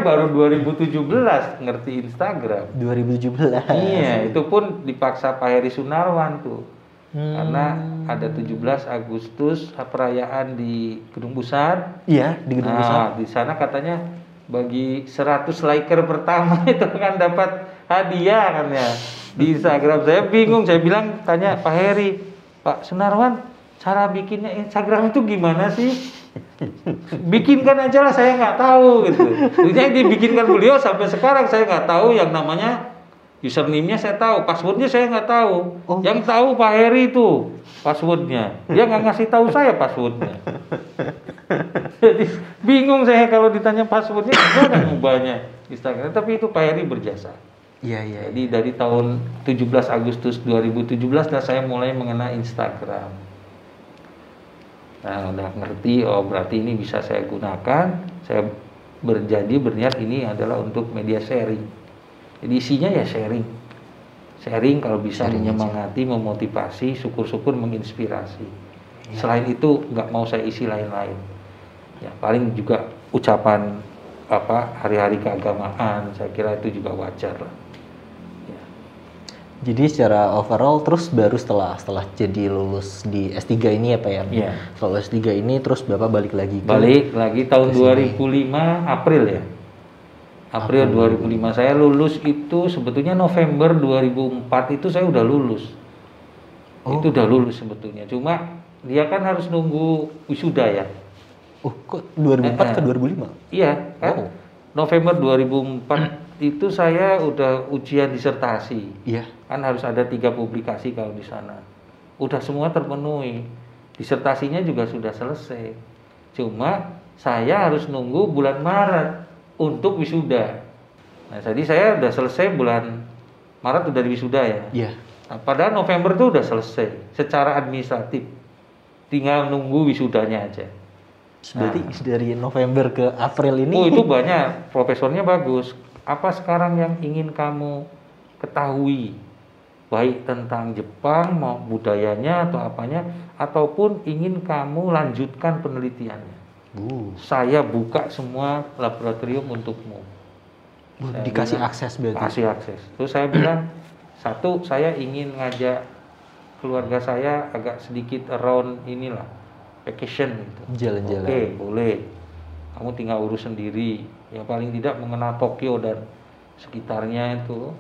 saya baru 2017 ngerti Instagram. 2017. Iya, itu pun dipaksa Pak Heri Sunarwan tuh. Karena ada 17 Agustus perayaan di Gedung Besar. Iya, di Gedung Besar. Di sana katanya bagi 100 liker pertama itu kan dapat hadiah kan ya. Di Instagram saya bingung, saya bilang tanya Pak Heri, Pak Sunarwan, cara bikinnya Instagram itu gimana sih? Bikinkan aja lah, saya nggak tahu gitu. Jadi dibikinkan beliau sampai sekarang saya nggak tahu yang namanya username-nya saya tahu, passwordnya saya nggak tahu. Yang tahu Pak Heri itu passwordnya. Dia nggak ngasih tahu saya passwordnya. Jadi bingung saya kalau ditanya passwordnya gimana ngubahnya Instagram. Tapi itu Pak Heri berjasa. Iya. Jadi dari tahun 17 Agustus 2017 lah saya mulai mengenal Instagram. Nah, udah ngerti, berarti ini bisa saya gunakan. Saya berniat ini adalah untuk media sharing. Jadi isinya ya sharing kalau bisa menyemangati, memotivasi, syukur-syukur menginspirasi. Ya. Selain itu nggak mau saya isi lain-lain. Ya paling juga ucapan hari-hari keagamaan, saya kira itu juga wajar lah. Ya. Jadi secara overall terus baru setelah jadi lulus di S3 ini ya Pak ya? Iya. Setelah S3 ini terus Bapak balik lagi tahun 2005 April ya. April 2005 saya lulus itu sebetulnya November 2004 itu saya udah lulus. Itu udah lulus sebetulnya. Cuma dia kan harus nunggu wisuda ya. Kok 2004 ke 2005? Iya kan. November 2004 itu saya udah ujian disertasi. Iya. Kan harus ada 3 publikasi kalau di sana. Udah semua terpenuhi. Disertasinya juga sudah selesai. Cuma saya harus nunggu bulan Maret untuk wisuda. Nah, jadi saya udah selesai bulan Maret udah wisuda ya. Iya. Nah, padahal November tuh udah selesai secara administratif. Tinggal nunggu wisudanya aja. Berarti dari November ke April ini. Itu banyak, profesornya bagus. Apa sekarang yang ingin kamu ketahui? Baik tentang Jepang, mau budayanya atau apanya, ataupun ingin kamu lanjutkan penelitiannya. Saya buka semua laboratorium untukmu. Dikasih akses berarti? Kasih akses. Terus saya bilang, satu, saya ingin ngajak keluarga saya agak sedikit around inilah, vacation gitu. Jalan-jalan. Oke, boleh. Kamu tinggal urus sendiri. Ya paling tidak mengenal Tokyo dan sekitarnya itu.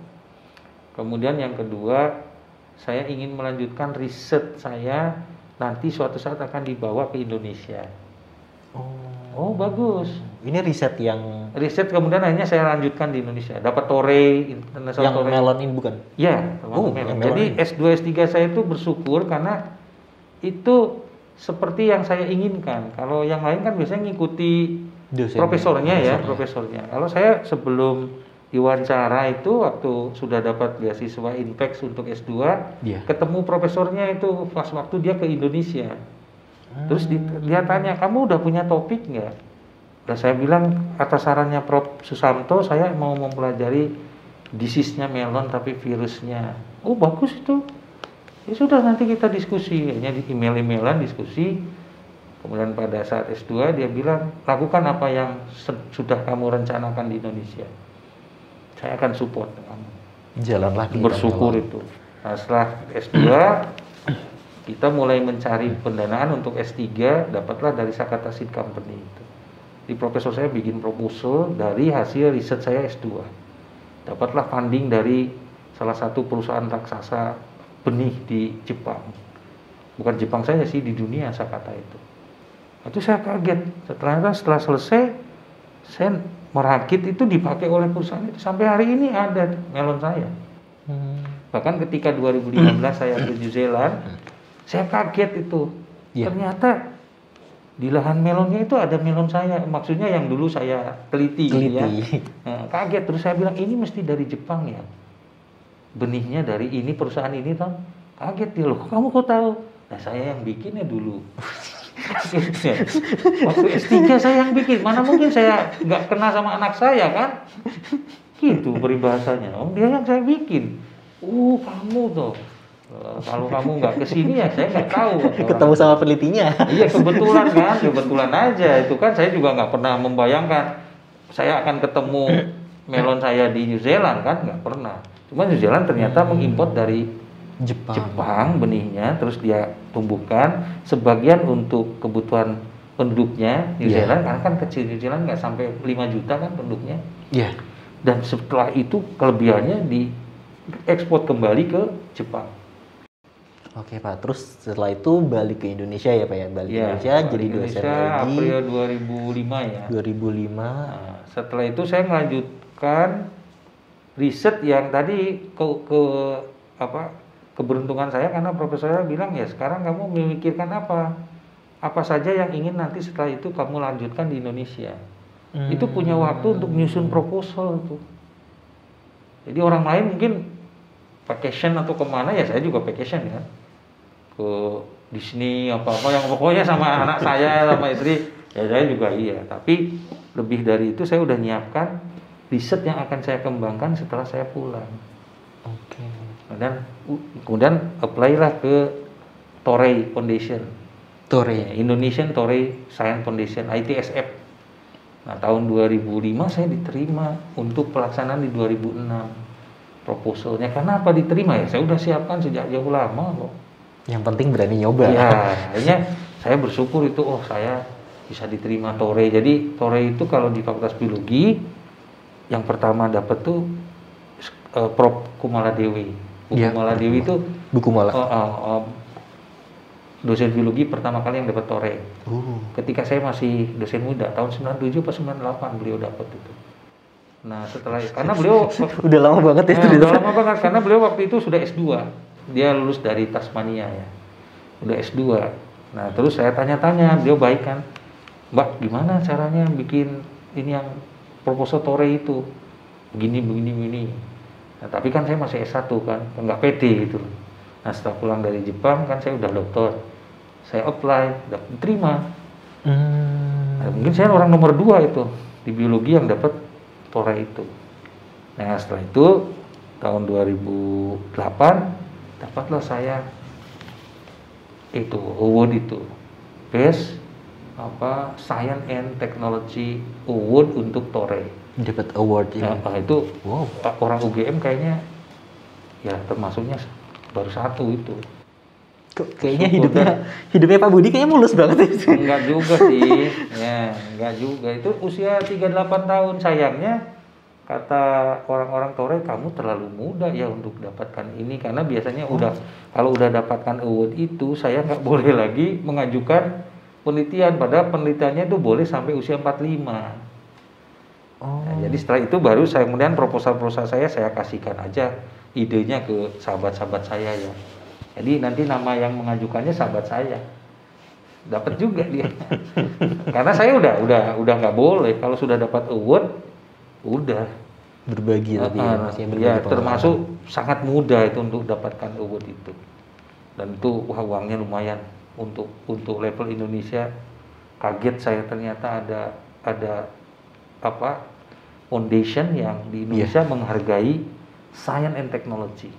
Kemudian yang kedua, saya ingin melanjutkan riset saya nanti suatu saat akan dibawa ke Indonesia. Oh bagus. Ini riset kemudian akhirnya saya lanjutkan di Indonesia. Dapat Torrey, yang Torrey. Melon ini bukan? Ya, melon. Jadi S2 S3 saya itu bersyukur karena itu seperti yang saya inginkan. Kalau yang lain kan biasanya ngikuti profesornya. Kalau saya sebelum diwawancara itu waktu sudah dapat beasiswa Inpex untuk S2, ketemu profesornya itu pas waktu dia ke Indonesia. Terus dia tanya, kamu udah punya topik nggak? Dan saya bilang, atas sarannya Prof. Susanto, saya mau mempelajari disease-nya melon tapi virusnya. Oh bagus itu. Ya sudah nanti kita diskusi. Hanya di email-emailan diskusi. Kemudian pada saat S2 dia bilang, lakukan apa yang sudah kamu rencanakan di Indonesia. Saya akan support kamu. Jalanlah. Bersyukur itu. Nah setelah S2 kita mulai mencari pendanaan untuk S3, dapatlah dari Sakata Seed Company itu. Di profesor saya bikin proposal dari hasil riset saya S2. Dapatlah funding dari salah satu perusahaan raksasa benih di Jepang. Bukan Jepang saja sih, di dunia Sakata itu. Itu saya kaget. Setelah selesai, saya merakit itu dipakai oleh perusahaan itu. Sampai hari ini ada melon saya. Bahkan ketika 2015 saya ke New Zealand, saya kaget itu. Ternyata di lahan melonnya itu ada melon saya. Maksudnya yang dulu saya teliti. Ya. Nah, kaget. Terus saya bilang, ini mesti dari Jepang ya. Benihnya dari ini, perusahaan ini toh. Kaget dia, loh kamu kok tahu? Nah saya yang bikinnya dulu. Waktu S3 saya yang bikin. Mana mungkin saya nggak kenal sama anak saya kan? Gitu peribahasanya. Dia yang saya bikin. Kamu tuh. Kalau kamu nggak kesini ya saya nggak tahu. Ketemu sama penelitinya. Iya kebetulan aja. Itu kan saya juga nggak pernah membayangkan saya akan ketemu melon saya di New Zealand kan, nggak pernah. Cuma New Zealand ternyata mengimpor dari Jepang benihnya, terus dia tumbuhkan sebagian untuk kebutuhan penduduknya New Zealand, karena kan kecil, New Zealand nggak sampai 5 juta kan penduduknya. Dan setelah itu kelebihannya diekspor kembali ke Jepang. Oke Pak, terus setelah itu balik ke Indonesia ya Pak ya? Balik ke Indonesia jadi dosen lagi. April 2005 ya. 2005. Nah, setelah itu saya melanjutkan riset yang tadi keberuntungan saya, karena profesornya bilang ya sekarang kamu memikirkan apa saja yang ingin nanti setelah itu kamu lanjutkan di Indonesia. Itu punya waktu untuk nyusun proposal tuh. Jadi orang lain mungkin vacation atau kemana, ya saya juga vacation ya, ke Disney apa-apa yang pokoknya sama anak saya sama istri, ya saya juga iya. Tapi lebih dari itu saya udah nyiapkan riset yang akan saya kembangkan setelah saya pulang. Dan kemudian apply lah ke Torrey Foundation, Indonesian Torrey Science Foundation, ITSF. Nah tahun 2005 saya diterima untuk pelaksanaan di 2006 proposalnya. Kenapa diterima ya? Saya udah siapkan sejak jauh lama kok. Yang penting berani nyoba. Ya, akhirnya saya bersyukur itu, saya bisa diterima Torrey. Jadi Torrey itu kalau di Fakultas Biologi yang pertama dapat tuh Prof. Kumaladewi. Kumaladewi itu dosen biologi pertama kali yang dapat Torrey. Ketika saya masih dosen muda, tahun 97 atau 98 beliau dapat itu. Nah setelah, karena beliau udah lama banget ya, udah lama banget, karena beliau waktu itu sudah S2. Dia lulus dari Tasmania ya, udah S2. Nah terus saya tanya-tanya, beliau baik kan, Mbak gimana caranya bikin ini yang proposal Torrey itu, begini. Nah tapi kan saya masih S1 kan, nggak pede gitu. Nah setelah pulang dari Jepang kan saya udah doktor, saya apply, dapat diterima. Nah, mungkin saya orang nomor 2 itu di biologi yang dapat Torrey itu. Nah setelah itu tahun 2008 dapatlah saya itu award itu, Best Science and Technology Award untuk Torrey. Dapat award ya. Nah, itu orang UGM kayaknya ya termasuknya baru satu itu. Kok kayaknya hidupnya Pak Budi kayaknya mulus banget ya. Enggak juga sih. Ya, enggak juga. Itu usia 38 tahun. Sayangnya kata orang-orang Torrey, kamu terlalu muda ya untuk dapatkan ini, karena biasanya kalau udah dapatkan award itu saya nggak boleh lagi mengajukan penelitian, padahal penelitiannya itu boleh sampai usia 45. Nah, jadi setelah itu baru saya kemudian proposal saya kasihkan aja idenya ke sahabat-sahabat saya ya. Jadi nanti nama yang mengajukannya sahabat saya. Dapat juga dia. Karena saya udah nggak boleh, kalau sudah dapat award udah berbagi tadi ya, termasuk sangat mudah itu untuk dapatkan award itu. Dan itu uangnya lumayan untuk level Indonesia. Kaget saya ternyata ada foundation yang di Indonesia menghargai science and technology.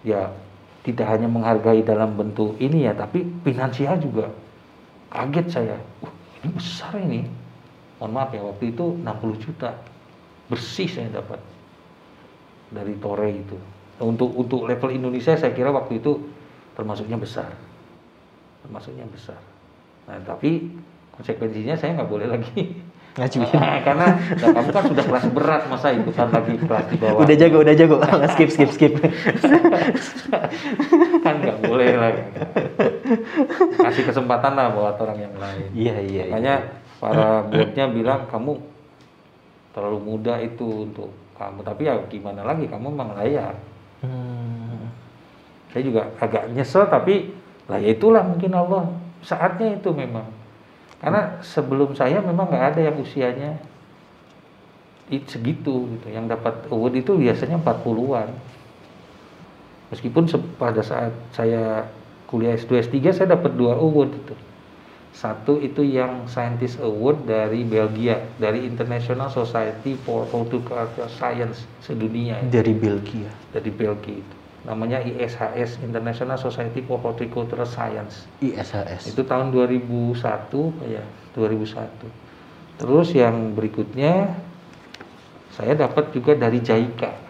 Ya, tidak hanya menghargai dalam bentuk ini ya, tapi finansial juga. Kaget saya. Ini besar ini. Mohon maaf ya, waktu itu 60 juta. Bersih saya dapat dari Torrey itu. Untuk level Indonesia saya kira waktu itu termasuknya besar. Nah, tapi konsekuensinya saya nggak boleh lagi ngajuin. Karena kamu kan sudah kelas berat, masa ikutan lagi kelas di bawah. Udah jago. skip. Kan nggak boleh lagi. Kasih kesempatan lah buat orang yang lain. Iya. Makanya para boardnya bilang kamu terlalu muda itu untuk kamu. Tapi ya gimana lagi, kamu memang layak. Saya juga agak nyesel, tapi lah ya itulah mungkin Allah saatnya itu memang. Karena sebelum saya memang nggak ada yang usianya segitu gitu. Yang dapat award itu biasanya 40-an. Meskipun pada saat saya kuliah S2, S3 saya dapat 2 award itu. Satu itu yang Scientist Award dari Belgia, dari International Society for Horticultural Science sedunia. Dari Belgia. Dari Belgia itu. Namanya ISHS, International Society for Horticultural Science. ISHS. Itu tahun 2001 ya, 2001. Terus yang berikutnya saya dapat juga dari JICA.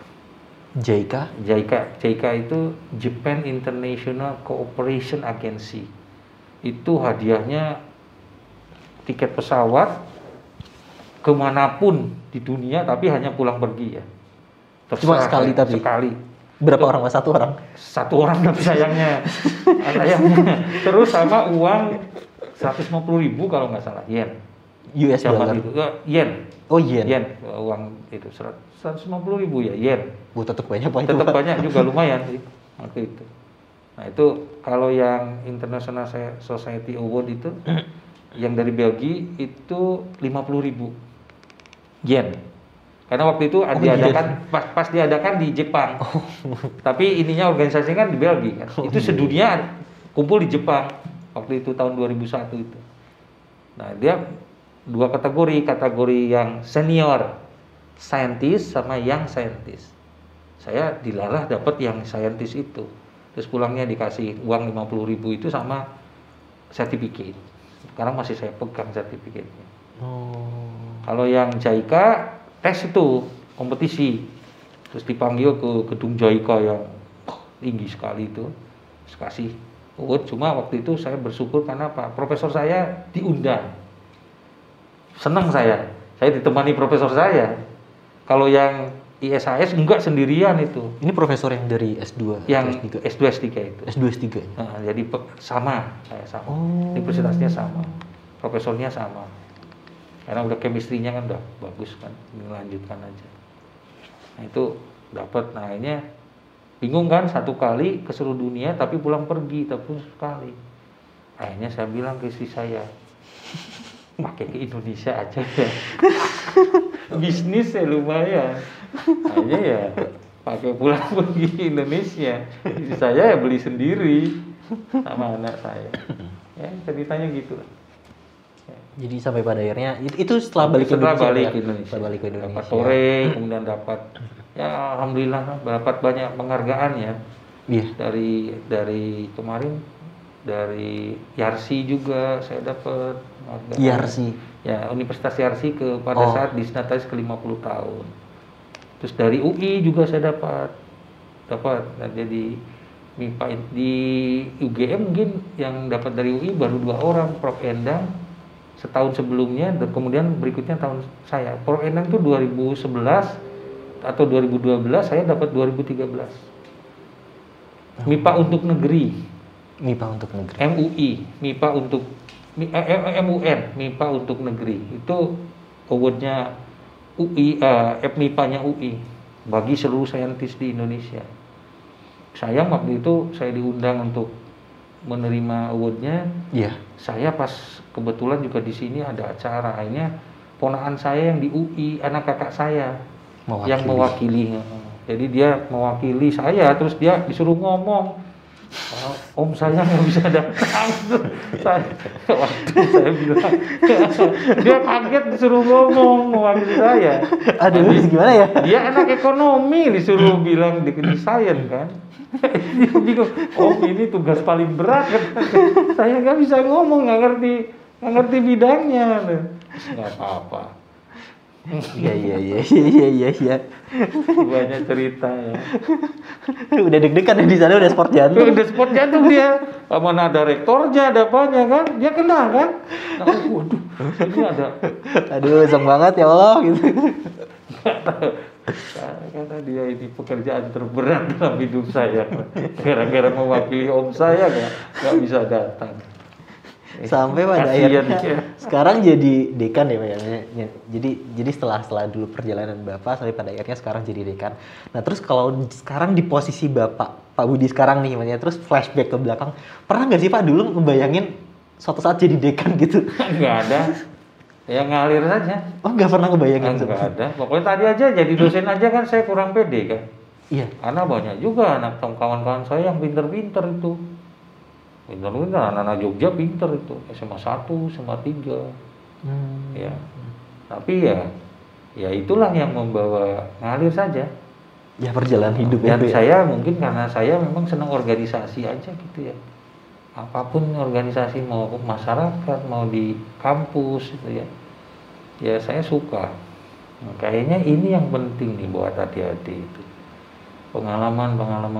JICA itu Japan International Cooperation Agency. Itu hadiahnya tiket pesawat kemanapun di dunia, tapi hanya pulang pergi ya. Cuma sekali ya, tapi? Sekali. Berapa orang mas? Satu orang? Satu orang tapi sayangnya. Terus sama uang 150.000 kalau nggak salah, yen. US dollar? Itu. Yen. Oh yen? Yen, uang itu 150.000 ya, yen. Tetap banyak Pak. Tetap banyak juga, lumayan sih waktu itu. Nah itu kalau yang International Society Award itu yang dari Belgia itu 50.000 yen. Karena waktu itu diadakan pas diadakan di Jepang. Tapi ininya organisasinya kan di Belgia kan. Itu sedunia kumpul di Jepang waktu itu tahun 2001 itu. Nah, dia dua kategori yang senior scientist sama young scientist. Saya dilarang dapat yang scientist itu. Terus pulangnya dikasih uang 50.000 itu sama sertifikat. Sekarang masih saya pegang sertifikatnya. Kalau yang JICA tes itu kompetisi, terus dipanggil ke gedung JICA yang tinggi sekali itu, terus kasih award. Cuma waktu itu saya bersyukur karena apa? Profesor saya diundang, senang saya ditemani profesor saya. Kalau yang ISAS enggak sendirian itu. Ini profesor yang dari S2? Yang S2 S3 itu. S2 S3. Nah, jadi sama, saya sama. Universitasnya sama, profesornya sama. Karena udah chemistry-nya kan udah bagus kan, melanjutkan aja. Nah itu dapat, nah akhirnya bingung kan, satu kali ke seluruh dunia tapi pulang pergi, tapi sekali. Akhirnya saya bilang ke istri saya, pakai ke Indonesia aja ya. Bisnis ya lumayan. Akhirnya ya pakai pulang pergi ke Indonesia. Istri saya ya beli sendiri sama anak saya. Ya ceritanya gitu lah. Jadi sampai pada akhirnya itu setelah balik ke Indonesia. Setelah balik ke Indonesia. Dapat Tore, kemudian dapat ya alhamdulillah dapat banyak penghargaan ya. Iya. Dari kemarin dari Yarsi juga saya dapat penghargaan. Yarsi. Ya, Universitas Yarsi pada saat Disnatalis ke-50 tahun. Terus dari UI juga saya dapat. Nah, jadi MIPA di UGM mungkin yang dapat dari UI baru 2 orang, Prof Endang setahun sebelumnya, dan kemudian berikutnya tahun saya. Prof Endang itu 2011 atau 2012, saya dapat 2013. MIPA untuk negeri. MUI, MIPA untuk MUN, MIPA untuk negeri. Itu awardnya UI, MIPA-nya UI bagi seluruh saintis di Indonesia. Sayang waktu itu saya diundang untuk menerima awardnya. Iya. Saya pas kebetulan juga di sini ada acara, akhirnya ponakan saya yang di UI, anak kakak saya yang mewakili. Jadi dia mewakili saya, terus dia disuruh ngomong. Om saya nggak bisa datang. Saya bilang, dia kaget disuruh ngomong mewakili saya. Aduh, gimana ya? Dia anak ekonomi disuruh bilang di science kan. Dia bingung, ini tugas paling berat kan. Saya nggak bisa ngomong, nggak ngerti bidangnya. Nggak apa-apa. Iya. Banyak cerita ya. Udah deg-degan di sana, udah sport jantung. Udah sport jantung dia. Mana ada rektornya, ada apanya kan? Dia kenal kan? Nah, waduh, ini ada. Aduh, seneng banget ya Allah gitu. Karena dia ini pekerjaan terberat dalam hidup saya. Gara-gara mewakili om saya nggak bisa datang. Sampai pada akhirnya sekarang jadi dekan ya Pak ya. Jadi setelah dulu perjalanan Bapak sampai pada akhirnya sekarang jadi dekan. Nah, terus kalau sekarang di posisi Bapak Budi sekarang nih ya, terus flashback ke belakang, pernah nggak sih Pak dulu ngebayangin suatu saat jadi dekan gitu? Nggak ada. Ya ngalir saja. Oh, nggak pernah ngebayangin? Nggak ada. Pokoknya tadi aja jadi dosen aja kan saya kurang pede kan. Iya. Karena banyak juga anak kawan-kawan saya yang pinter-pinter itu. Pinter-pinter, anak-anak Jogja pinter itu. SMA 1, SMA 3. Ya. Tapi ya itulah yang membawa ngalir saja. Ya perjalanan hidup dan itu. Saya mungkin karena saya memang senang organisasi aja gitu ya. Apapun organisasi, mau masyarakat, mau di kampus gitu ya. ya saya suka. Nah, kayaknya ini yang penting nih buat adik-adik itu. Pengalaman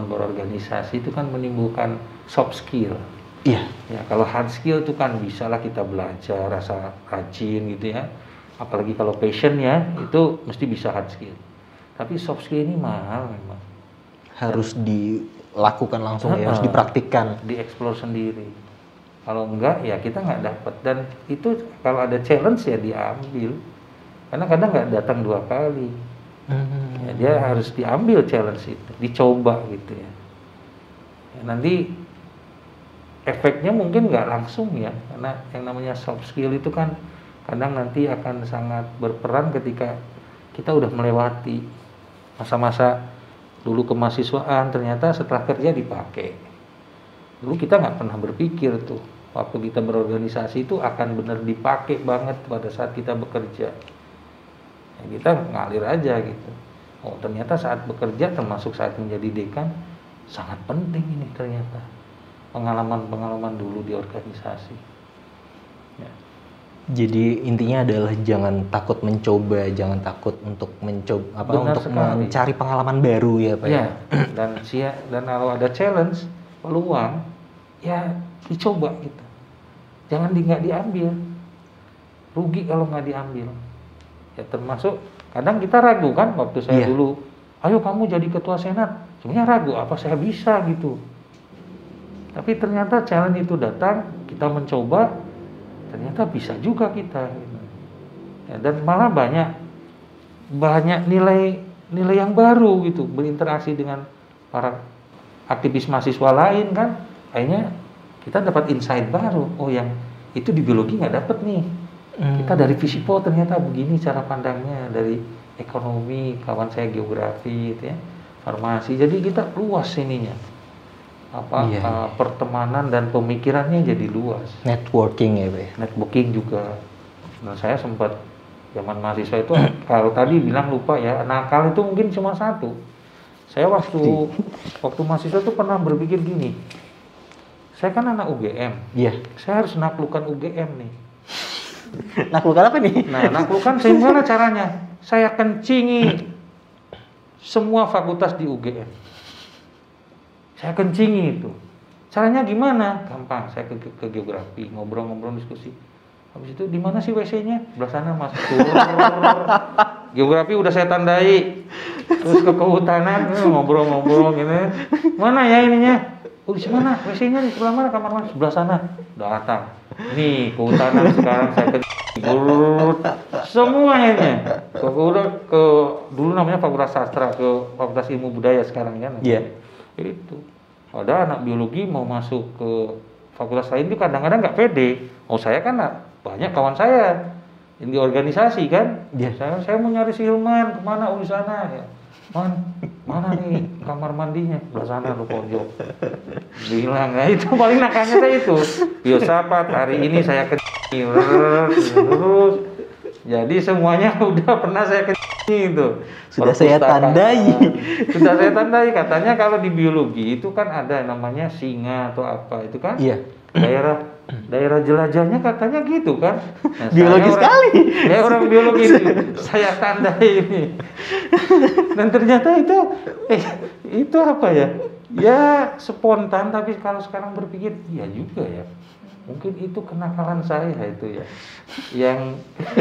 berorganisasi itu kan menimbulkan soft skill. Iya. Ya, kalau hard skill itu kan bisalah kita belajar, rasa rajin gitu ya. Apalagi kalau passion ya, itu mesti bisa hard skill. Tapi soft skill ini mahal memang. Harus dilakukan langsung ya, harus dipraktikkan. Dieksplor sendiri. Kalau enggak ya kita nggak dapat. Dan itu kalau ada challenge ya diambil. Karena kadang nggak datang 2 kali. Ya, dia harus diambil challenge itu, dicoba gitu ya. Nanti efeknya mungkin nggak langsung ya, karena yang namanya soft skill itu kan kadang nanti akan sangat berperan ketika kita udah melewati masa-masa dulu kemahasiswaan, ternyata setelah kerja dipakai. Dulu kita nggak pernah berpikir tuh, waktu kita berorganisasi itu akan benar dipakai banget pada saat kita bekerja. Ya, kita ngalir aja gitu. Oh ternyata saat bekerja termasuk saat menjadi dekan sangat penting ini ternyata. Pengalaman dulu di organisasi. Ya. Jadi intinya adalah jangan takut mencoba, jangan takut untuk mencoba untuk mencari pengalaman baru ya Pak. Ya. Dan kalau ada challenge, peluang, ya dicoba gitu. Jangan nggak diambil. Rugi kalau nggak diambil. Ya termasuk kadang kita ragu kan waktu saya dulu, ayo kamu jadi ketua senat. Sebenarnya ragu apa saya bisa gitu. Tapi ternyata challenge itu datang, kita mencoba, ternyata bisa juga kita. Gitu. Ya, dan malah banyak nilai yang baru gitu, berinteraksi dengan para aktivis mahasiswa lain kan, akhirnya kita dapat insight baru. Oh yang itu di biologi nggak dapat nih. Kita dari Visipo ternyata begini cara pandangnya, dari ekonomi, kawan saya geografi, gitu ya, farmasi. Jadi kita luas ininya. Pertemanan dan pemikirannya jadi luas. Networking ya Pak. Networking juga. Nah saya sempat zaman mahasiswa itu kalau tadi bilang lupa ya, nakal itu mungkin cuma satu. Saya waktu mahasiswa itu pernah berpikir gini. Saya kan anak UGM. Iya. Saya harus naklukkan UGM nih. Naklukkan apa nih? Nah, naklukkan gimana caranya? Saya kencingi semua fakultas di UGM. Saya kencingi itu. Caranya gimana? Gampang. Saya ke geografi, ngobrol-ngobrol diskusi. Habis itu di mana sih WC-nya? Sebelah sana Mas. Geografi udah saya tandai. Terus ke kehutanan ngobrol-ngobrol gitu. Mana ya ininya? Oh di mana? WC-nya di sebelah mana? Kamar mana? Sebelah sana. Datang. Nih kehutanan sekarang saya ke semuanya. Ke dulu namanya Fakultas Sastra, ke Fakultas Ilmu Budaya sekarang kan. Iya. Itu. Ada anak biologi mau masuk ke fakultas lain itu kadang-kadang nggak pede. Oh saya kan banyak kawan saya yang di organisasi kan. Iya. Saya mau nyari si Hilman kemana? Oh di sana ya. Mana nih kamar mandinya? Sebelah sana lu pojok. Bilang, nah itu paling nakalnya saya itu. Filsafat hari ini saya terus. Jadi semuanya udah pernah saya itu. Sudah saya tandai. Sudah saya tandai. Katanya kalau di biologi itu kan ada namanya singa atau apa itu kan? Iya. Daerah jelajahnya katanya gitu kan. Nah, biologi sekali. Saya orang biologi itu. Saya tandai ini. Dan ternyata itu apa ya? Ya spontan, tapi kalau sekarang berpikir iya juga ya. Mungkin itu kenakalan saya itu ya. Yang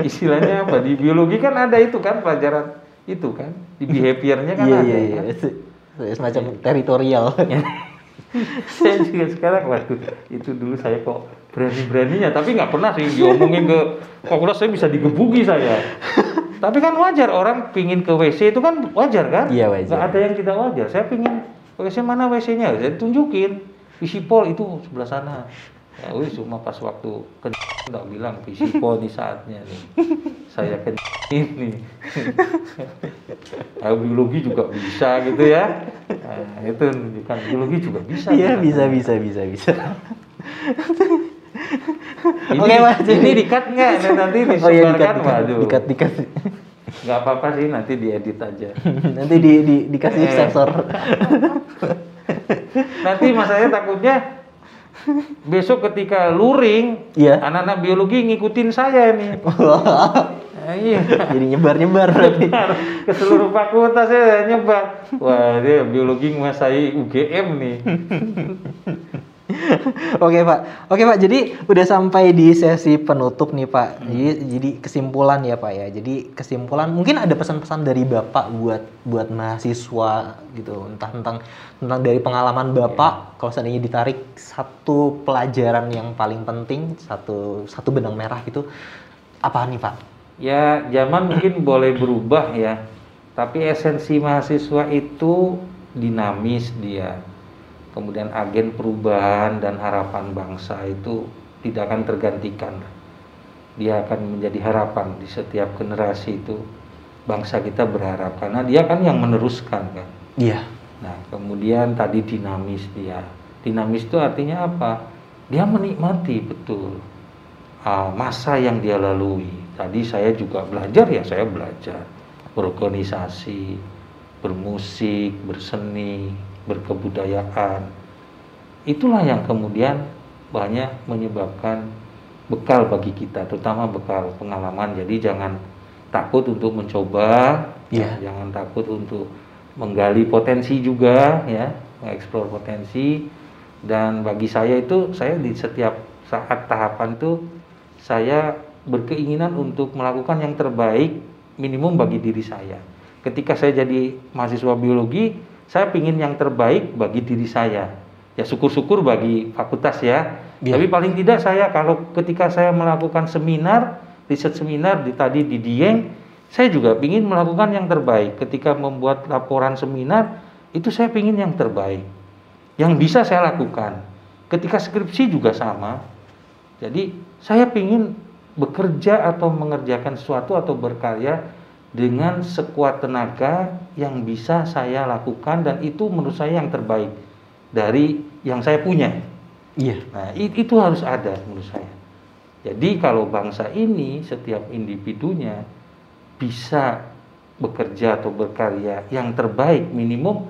istilahnya apa? Di biologi kan ada itu kan pelajaran itu kan. Di behaviornya kan ada. Iya. Kan? Semacam teritorial. Saya juga sekarang itu dulu saya kok berani-beraninya, tapi nggak pernah sih diomongin ke fakultas saya bisa digebuki saya. Tapi kan wajar orang pingin ke WC itu kan wajar kan? Iya wajar. Nggak ada yang tidak wajar. Saya pingin WC mana WC-nya, saya tunjukin. Visipol itu sebelah sana. Ya cuma pas waktu nggak bilang Visipol nih saatnya nih. Saya ini. Biologi juga bisa gitu ya. Nah, itu kan biologi juga bisa. Iya bisa. Ini dikat nggak? Nanti disebarkan, waduh. Dikat. Nggak apa-apa sih, nanti diedit aja. Nanti dikasih sensor. Nanti masanya takutnya besok ketika luring, anak-anak biologi ngikutin saya nih. Iya. Jadi nyebar berarti. Ke seluruh fakultas ya nyebar. Wah, dia biologi menguasai UGM nih. Oke Pak. Jadi udah sampai di sesi penutup nih Pak. Jadi kesimpulan ya Pak ya. Jadi kesimpulan mungkin ada pesan-pesan dari Bapak buat mahasiswa gitu. Entah tentang dari pengalaman Bapak. Kalau seandainya ditarik satu pelajaran yang paling penting, satu benang merah gitu, apa nih Pak? Ya, zaman mungkin boleh berubah ya. Tapi esensi mahasiswa itu dinamis dia. Kemudian agen perubahan dan harapan bangsa itu tidak akan tergantikan. Dia akan menjadi harapan di setiap generasi itu. Bangsa kita berharap karena dia kan yang meneruskan kan. Iya. Nah, kemudian tadi dinamis dia. Dinamis itu artinya apa? Dia menikmati betul masa yang dia lalui. Tadi saya juga belajar ya, saya belajar berorganisasi, bermusik, berseni, berkebudayaan. Itulah yang kemudian banyak menyebabkan bekal bagi kita, terutama bekal pengalaman. Jadi jangan takut untuk mencoba, jangan takut untuk menggali potensi juga ya, mengeksplor potensi. Dan bagi saya itu, saya di setiap saat tahapan itu saya berkeinginan untuk melakukan yang terbaik minimum bagi diri saya. Ketika saya jadi mahasiswa biologi, saya ingin yang terbaik bagi diri saya. Ya syukur-syukur bagi fakultas ya. Tapi paling tidak saya kalau ketika saya melakukan seminar, riset seminar tadi di Dieng, saya juga ingin melakukan yang terbaik. Ketika membuat laporan seminar, itu saya ingin yang terbaik. Yang bisa saya lakukan. Ketika skripsi juga sama. Jadi saya ingin bekerja atau mengerjakan sesuatu atau berkarya dengan sekuat tenaga yang bisa saya lakukan, dan itu menurut saya yang terbaik dari yang saya punya. Iya. Nah, itu harus ada menurut saya. Jadi kalau bangsa ini setiap individunya bisa bekerja atau berkarya yang terbaik minimum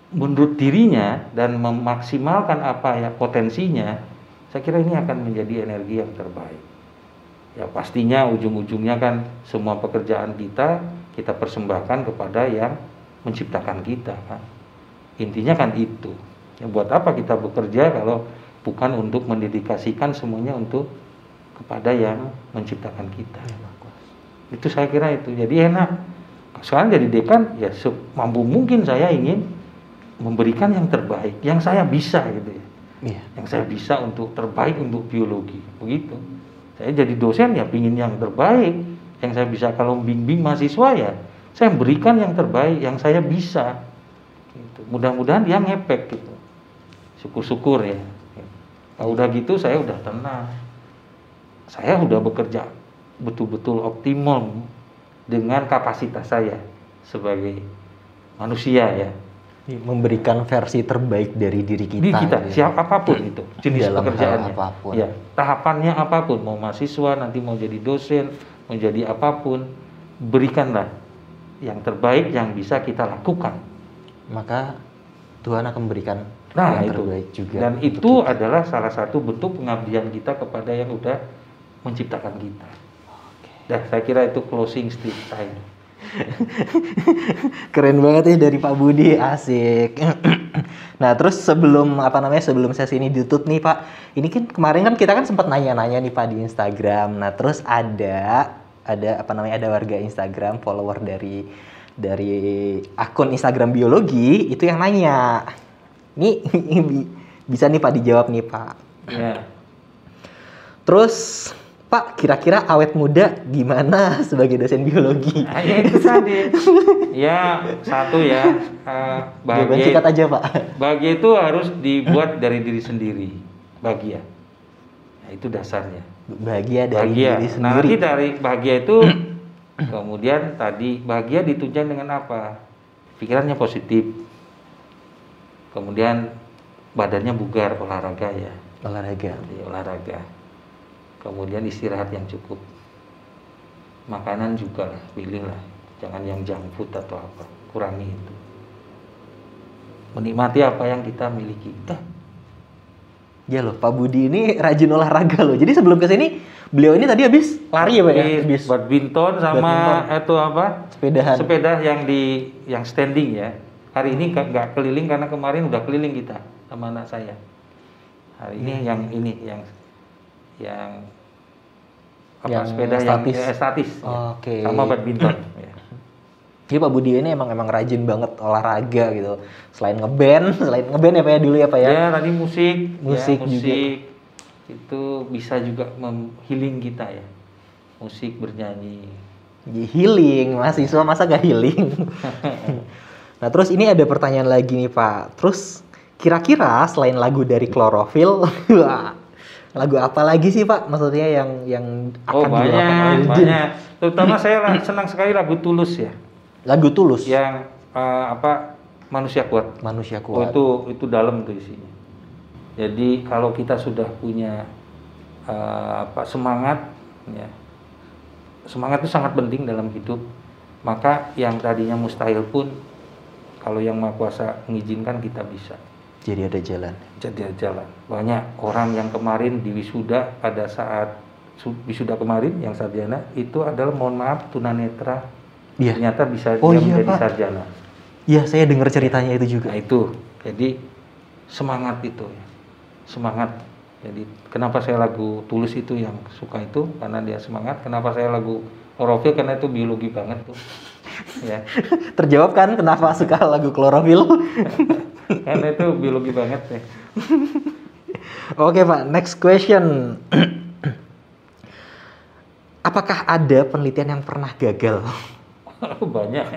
menurut dirinya dan memaksimalkan apa ya potensinya, saya kira ini akan menjadi energi yang terbaik. Ya pastinya ujung-ujungnya kan semua pekerjaan kita persembahkan kepada yang menciptakan kita kan. Intinya kan itu. Ya buat apa kita bekerja kalau bukan untuk mendedikasikan semuanya kepada yang menciptakan kita. Itu saya kira itu. Jadi enak. Sekarang jadi dekan ya semampu mungkin saya ingin memberikan yang terbaik, yang saya bisa gitu ya. Yang saya bisa untuk terbaik untuk biologi. Begitu. Saya jadi dosen ya pingin yang terbaik. Yang saya bisa kalau bimbing mahasiswa ya saya berikan yang terbaik yang saya bisa gitu. Mudah-mudahan dia ngepek gitu. Syukur-syukur ya. Kalau udah gitu saya udah tenang. Saya udah bekerja betul-betul optimal dengan kapasitas saya sebagai manusia ya. Memberikan versi terbaik dari diri kita. Ya. Siapa apapun itu jenis dalam pekerjaannya. Apapun. Ya, tahapannya apapun, mau mahasiswa, nanti mau jadi dosen, mau jadi apapun, berikanlah yang terbaik yang bisa kita lakukan. Maka Tuhan akan memberikan yang terbaik juga. Dan itu adalah salah satu bentuk pengabdian kita kepada yang udah menciptakan kita. Dah, saya kira itu closing statement saya. Keren banget ya dari Pak Budi, asik. Nah terus sebelum sesi ini ditutup nih Pak, ini kan kemarin kan kita kan sempat nanya-nanya nih Pak di Instagram. Nah terus ada warga Instagram, follower dari akun Instagram biologi itu yang nanya. Nih bisa nih Pak dijawab nih Pak. Ya. Terus Pak, kira-kira awet muda gimana sebagai dosen biologi? Nah, ya itu tadi. Ya, satu ya. Bahagia singkat aja, Pak. Bahagia itu harus dibuat dari diri sendiri. Bahagia. Nah, itu dasarnya. Bahagia dari diri sendiri. Nah, nanti dari bahagia itu kemudian tadi bahagia ditunjang dengan apa? Pikirannya positif. Kemudian badannya bugar, olahraga ya. Olahraga. Kemudian istirahat yang cukup. Makanan juga lah, pilihlah. Jangan yang junk food atau apa. Kurangi itu. Menikmati apa yang kita miliki. Ya loh, Pak Budi ini rajin olahraga loh. Jadi sebelum ke sini, beliau ini tadi habis lari ya Pak ya? Habis badminton sama itu apa? Sepedahan. Sepeda yang standing ya. Hari ini nggak keliling karena kemarin udah keliling kita sama anak saya. Hari ini yang sepeda statis. yang statis. Oke. Sama badminton. Ya. Jadi Pak Budi ini emang rajin banget olahraga gitu. Selain ngeband ya Pak ya dulu ya Pak ya. Ya tadi musik juga. Itu bisa juga healing kita ya. Musik, bernyanyi. Healing, mahasiswa masa gak healing? Nah terus ini ada pertanyaan lagi nih Pak. Terus kira-kira selain lagu dari Chlorophyll, lagu apa lagi sih Pak? Maksudnya yang akan dibawakan? Banyak. Terutama saya senang sekali lagu Tulus ya. Lagu Tulus? Yang Manusia Kuat. Manusia Kuat. Itu dalam tuh isinya. Jadi kalau kita sudah punya semangat, ya, semangat itu sangat penting dalam hidup. Maka yang tadinya mustahil pun, kalau Yang Maha Kuasa mengizinkan kita bisa. Jadi ada jalan. Banyak orang yang kemarin di wisuda pada saat wisuda kemarin yang sarjana itu adalah mohon maaf tunanetra. Iya. Ternyata bisa menjadi Pak. Sarjana. Iya, saya dengar ceritanya itu juga. Nah itu, jadi semangat itu ya. Semangat. Jadi kenapa saya lagu Tulus itu yang suka itu karena dia semangat. Kenapa saya lagu Chlorophyll karena itu biologi banget tuh. Ya. Terjawab kan kenapa suka lagu Chlorophyll? Karena itu biologi banget ya. Oke Pak, next question. Apakah ada penelitian yang pernah gagal? Banyak.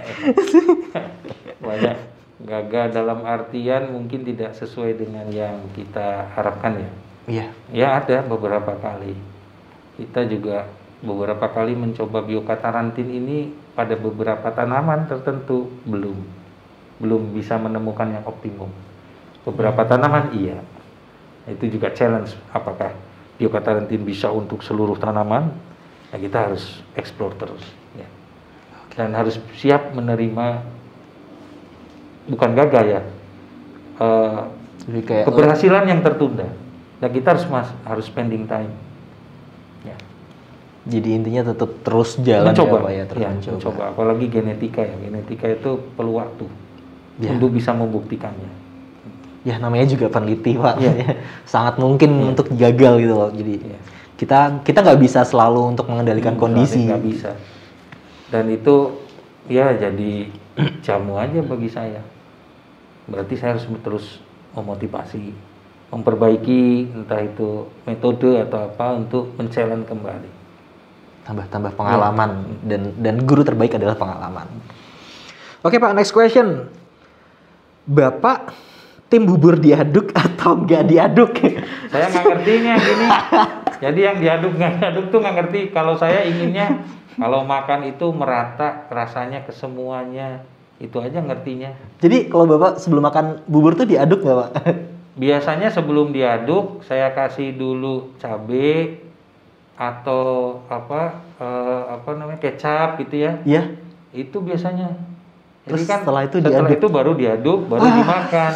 Banyak. Gagal dalam artian mungkin tidak sesuai dengan yang kita harapkan ya. Iya. Ya ada beberapa kali. Kita juga beberapa kali mencoba biokarantin ini pada beberapa tanaman tertentu belum bisa menemukan yang optimum. Beberapa tanaman iya. Itu juga challenge apakah biokarantin bisa untuk seluruh tanaman. Ya kita harus explore terus ya. Dan harus siap menerima bukan gagal ya. Keberhasilan yang tertunda. Dan kita harus spending time. Ya. Jadi intinya tetap terus jalan mencoba. Ya, Pak ya, mencoba. Apalagi genetika ya. Genetika itu perlu waktu untuk bisa membuktikannya. Ya namanya juga peneliti Pak. Ya. Sangat mungkin untuk gagal gitu loh. Jadi kita nggak bisa selalu untuk mengendalikan kondisi. Nggak bisa. Dan itu ya jadi jamu aja bagi saya. Berarti saya harus terus memotivasi, memperbaiki entah itu metode atau apa untuk men-challenge kembali. Tambah pengalaman dan guru terbaik adalah pengalaman. Oke Pak, next question. Bapak tim bubur diaduk atau nggak diaduk? Saya nggak ngerti ini yang gini. Jadi yang diaduk nggak diaduk tuh nggak ngerti. Kalau saya inginnya kalau makan itu merata rasanya ke semuanya. Itu aja ngertinya. Jadi kalau Bapak sebelum makan bubur tuh diaduk nggak Pak? Biasanya sebelum diaduk saya kasih dulu cabai atau apa namanya kecap gitu ya. Iya. Itu biasanya. Terus jadi kan setelah itu baru diaduk, baru dimakan.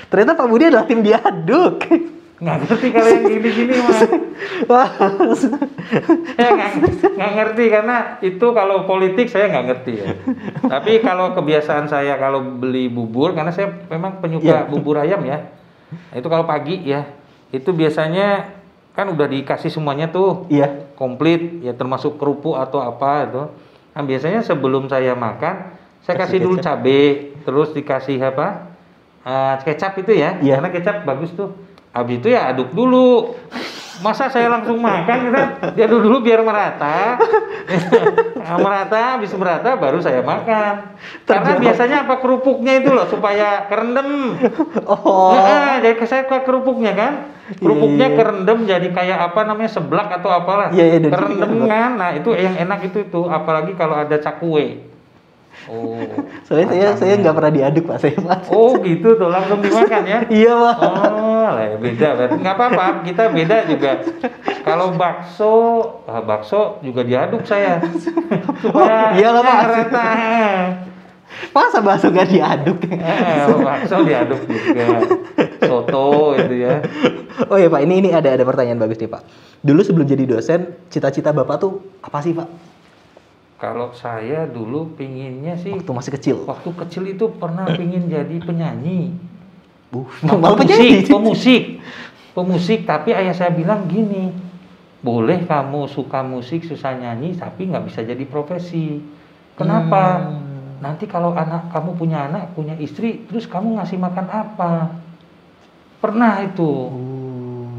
Ternyata Pak Budi adalah tim diaduk. Nggak ngerti kalau yang gini-gini mah. Saya nggak ngerti karena itu kalau politik saya nggak ngerti ya. Tapi kalau kebiasaan saya kalau beli bubur, karena saya memang penyuka bubur ayam ya. Itu kalau pagi ya, itu biasanya kan udah dikasih semuanya tuh. Iya. Komplit ya termasuk kerupuk atau apa itu. Nah biasanya sebelum saya makan, saya kasih dulu cabai, terus dikasih kecap itu ya. Karena kecap bagus tuh. Habis itu ya aduk dulu. Masa saya langsung makan gitu? Diaduk dulu biar merata. Habis merata baru saya makan. Karena biasanya kerupuknya itu loh supaya kerendam. Jadi saya suka kerupuknya kan. Kerupuknya kerendam jadi kayak seblak atau apalah. Kerendam kan. Nah, itu yang enak itu apalagi kalau ada cakwe. Oh. Soalnya saya nggak pernah diaduk Pak, saya Pak. Oh gitu tuh langsung dimakan ya? Iya Pak. Oh lah beda berarti nggak apa-apa kita beda juga. Kalau bakso juga diaduk saya. Iyalah Pak. Masa bakso nggak diaduk? Bakso diaduk juga. soto itu ya. Oh ya Pak, ini ada pertanyaan bagus nih Pak. Dulu sebelum jadi dosen, cita-cita Bapak tuh apa sih Pak? Kalau saya dulu pinginnya sih Waktu masih kecil. waktu kecil itu pernah pingin jadi penyanyi. Malah penyanyi. Pemusik, tapi ayah saya bilang gini, boleh kamu suka musik, susah nyanyi, tapi nggak bisa jadi profesi. Kenapa? Nanti kalau anak kamu punya anak, punya istri, terus kamu ngasih makan apa? Pernah itu.